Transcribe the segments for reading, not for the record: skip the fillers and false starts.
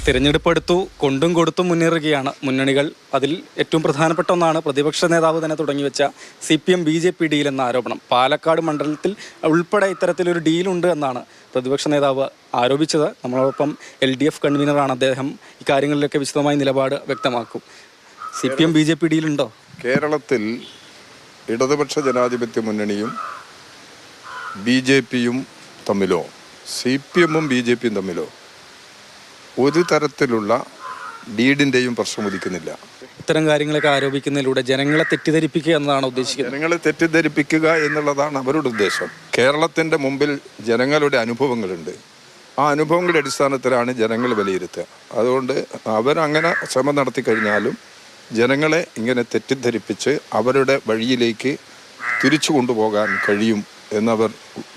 തിരഞ്ഞെടുപ്പ് എടുത്തു കൊണ്ടും കൊടുത്തും മുന്നേറുകയാണ് മുന്നണികൾ. അതിൽ ഏറ്റവും പ്രധാനപ്പെട്ട ഒന്നാണ് പ്രതിപക്ഷ നേതാവ് തന്നെ തുടങ്ങിവെച്ച CPM BJP ഡീൽ എന്ന ആരോപണം. പാലക്കാട് മണ്ഡലത്തിൽ ഉൾപ്പെടെ ഇത്തരത്തിലൊരു ഡീലുണ്ട് എന്നാണ് പ്രതിപക്ഷ നേതാവ് ആരോപിച്ചത്. നമ്മളോടൊപ്പം LDF കൺവീനറാണ് അദ്ദേഹം. ഇക്കാര്യങ്ങളിലൊക്കെ വിശദമായി നിലപാട് വ്യക്തമാക്കും. CPM BJP ഡീലുണ്ടോ? കേരളത്തിൽ ഇടതുപക്ഷ ജനാധിപത്യ മുന്നണിയും BJPയും തമ്മിലോ CPMഉം BJPയും തമ്മിലോ ഒരു തരത്തിലുള്ള ഡീഡിൻ്റെയും പ്രശ്നം ഉദിക്കുന്നില്ല. ഇത്തരം കാര്യങ്ങളൊക്കെ ആരോപിക്കുന്നതിലൂടെ ജനങ്ങളെ തെറ്റിദ്ധരിപ്പിക്കുക എന്നതാണ് ഉദ്ദേശിക്കുന്നത്. ജനങ്ങളെ തെറ്റിദ്ധരിപ്പിക്കുക എന്നുള്ളതാണ് അവരുടെ ഉദ്ദേശം. കേരളത്തിൻ്റെ മുമ്പിൽ ജനങ്ങളുടെ അനുഭവങ്ങളുണ്ട്. ആ അനുഭവങ്ങളുടെ അടിസ്ഥാനത്തിലാണ് ജനങ്ങൾ വിലയിരുത്തുക. അതുകൊണ്ട് അവരങ്ങനെ ശ്രമം നടത്തി കഴിഞ്ഞാലും ജനങ്ങളെ ഇങ്ങനെ തെറ്റിദ്ധരിപ്പിച്ച് അവരുടെ വഴിയിലേക്ക് തിരിച്ചു കൊണ്ടുപോകാൻ കഴിയും എന്നവർ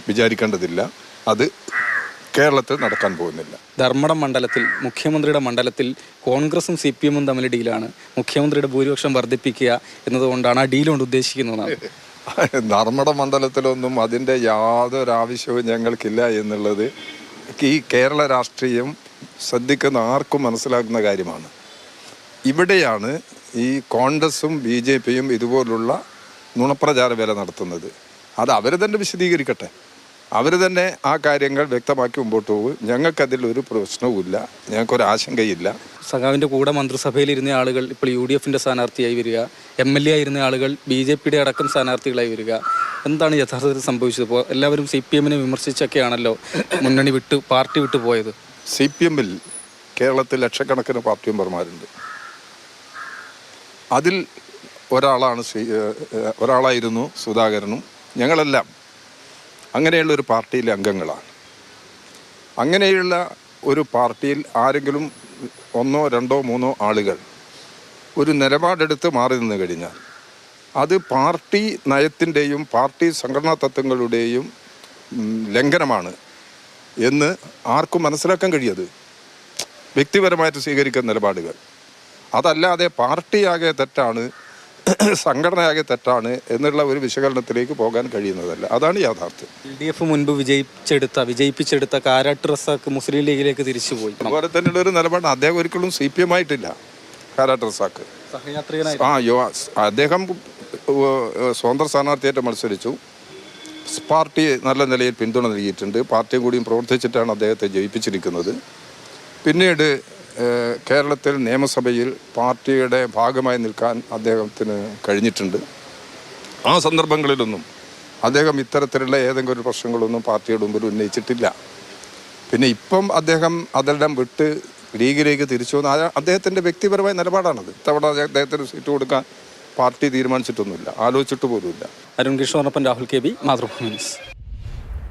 വിചാരിക്കേണ്ടതില്ല. അത് കേരളത്തിൽ നടക്കാൻ പോകുന്നില്ല. ധർമ്മടം മണ്ഡലത്തിൽ, മുഖ്യമന്ത്രിയുടെ മണ്ഡലത്തിൽ കോൺഗ്രസും CPMഉം തമ്മിൽ ഡീലാണ്. മുഖ്യമന്ത്രിയുടെ ഭൂരിപക്ഷം വർദ്ധിപ്പിക്കുക എന്നതുകൊണ്ടാണ് ആ ഡീൽ കൊണ്ട് ഉദ്ദേശിക്കുന്നതാണ്. ധർമ്മടം മണ്ഡലത്തിലൊന്നും അതിൻ്റെ യാതൊരു ആവശ്യവും ഞങ്ങൾക്കില്ല എന്നുള്ളത് ഈ കേരള രാഷ്ട്രീയം ശ്രദ്ധിക്കുന്ന ആർക്കും മനസ്സിലാക്കുന്ന കാര്യമാണ്. ഇവിടെയാണ് ഈ കോൺഗ്രസും BJPയും ഇതുപോലുള്ള നുണപ്രചാര വേല നടത്തുന്നത്. അത് അവർ തന്നെ വിശദീകരിക്കട്ടെ. അവർ തന്നെ ആ കാര്യങ്ങൾ വ്യക്തമാക്കി മുമ്പോട്ട് പോകും. ഞങ്ങൾക്കതിലൊരു പ്രശ്നവുമില്ല, ഞങ്ങൾക്കൊരു ആശങ്കയില്ല. സഖാവിൻ്റെ കൂടെ മന്ത്രിസഭയിലിരുന്ന ആളുകൾ ഇപ്പോൾ UDFൻ്റെ സ്ഥാനാർത്ഥിയായി വരിക, MLA ആയിരുന്ന ആളുകൾ BJPയുടെ അടക്കം സ്ഥാനാർത്ഥികളായി വരിക. എന്താണ് യഥാർത്ഥത്തിൽ സംഭവിച്ചത്? ഇപ്പോൾ എല്ലാവരും CPMനെ വിമർശിച്ചൊക്കെയാണല്ലോ മുന്നണി വിട്ട് പാർട്ടി വിട്ടു പോയത്. CPMൽ കേരളത്തിൽ ലക്ഷക്കണക്കിന് പാർട്ടി മെമ്പർമാരുണ്ട്. അതിൽ ഒരാളായിരുന്നു സുധാകരനും. ഞങ്ങളെല്ലാം അങ്ങനെയുള്ള ഒരു പാർട്ടിയിലെ അംഗങ്ങളാണ്. അങ്ങനെയുള്ള ഒരു പാർട്ടിയിൽ ആരെങ്കിലും ഒന്നോ രണ്ടോ മൂന്നോ ആളുകൾ ഒരു നിലപാടെടുത്ത് മാറി നിന്ന് കഴിഞ്ഞാൽ അത് പാർട്ടി നയത്തിൻ്റെയും പാർട്ടി സംഘടനാ തത്വങ്ങളുടെയും ലംഘനമാണ് എന്ന് ആർക്കും മനസ്സിലാക്കാൻ കഴിയത്. വ്യക്തിപരമായിട്ട് സ്വീകരിക്കുന്ന നിലപാടുകൾ അതല്ലാതെ പാർട്ടിയാകെ തെറ്റാണ്, സംഘടനയാകെ തെറ്റാണ് എന്നുള്ള ഒരു വിശകലനത്തിലേക്ക് പോകാൻ കഴിയുന്നതല്ല. അതാണ് യാഥാർത്ഥ്യം. LDF മുൻപ് വിജയിപ്പിച്ചെടുത്ത കാരാട്ട് റസാക്ക് മുസ്ലിം ലീഗിലേക്ക് തിരിച്ചുപോയി. അതുപോലെ തന്നെയുള്ള ഒരു നിലപാട് അദ്ദേഹം ഒരിക്കലും CPM ആയിട്ടില്ല. കാരാട്ട് റസാക്ക് അദ്ദേഹം സ്വതന്ത്ര സ്ഥാനാർത്ഥിയായിട്ട് മത്സരിച്ചു. പാർട്ടി നല്ല നിലയിൽ പിന്തുണ നൽകിയിട്ടുണ്ട്. പാർട്ടിയും കൂടിയും പ്രവർത്തിച്ചിട്ടാണ് അദ്ദേഹത്തെ ജയിപ്പിച്ചിരിക്കുന്നത്. പിന്നീട് കേരളത്തിൽ നിയമസഭയിൽ പാർട്ടിയുടെ ഭാഗമായി നിൽക്കാൻ അദ്ദേഹത്തിന് കഴിഞ്ഞിട്ടുണ്ട്. ആ സന്ദർഭങ്ങളിലൊന്നും അദ്ദേഹം ഇത്തരത്തിലുള്ള ഏതെങ്കിലും ഒരു പ്രശ്നങ്ങളൊന്നും പാർട്ടിയുടെ മുമ്പിൽ ഉന്നയിച്ചിട്ടില്ല. പിന്നെ ഇപ്പം അദ്ദേഹം അതെല്ലാം വിട്ട് ലീഗിലേക്ക് തിരിച്ചു വന്ന അദ്ദേഹത്തിൻ്റെ വ്യക്തിപരമായ നിലപാടാണത്. ഇത്തവണ അദ്ദേഹത്തിന് സീറ്റ് കൊടുക്കാൻ പാർട്ടി തീരുമാനിച്ചിട്ടൊന്നുമില്ല, ആലോചിച്ചിട്ട് പോലുമില്ല. അരുൺ കൃഷ്ണനൊപ്പം രാഹുൽ KB, മാതൃഭൂമി ന്യൂസ്.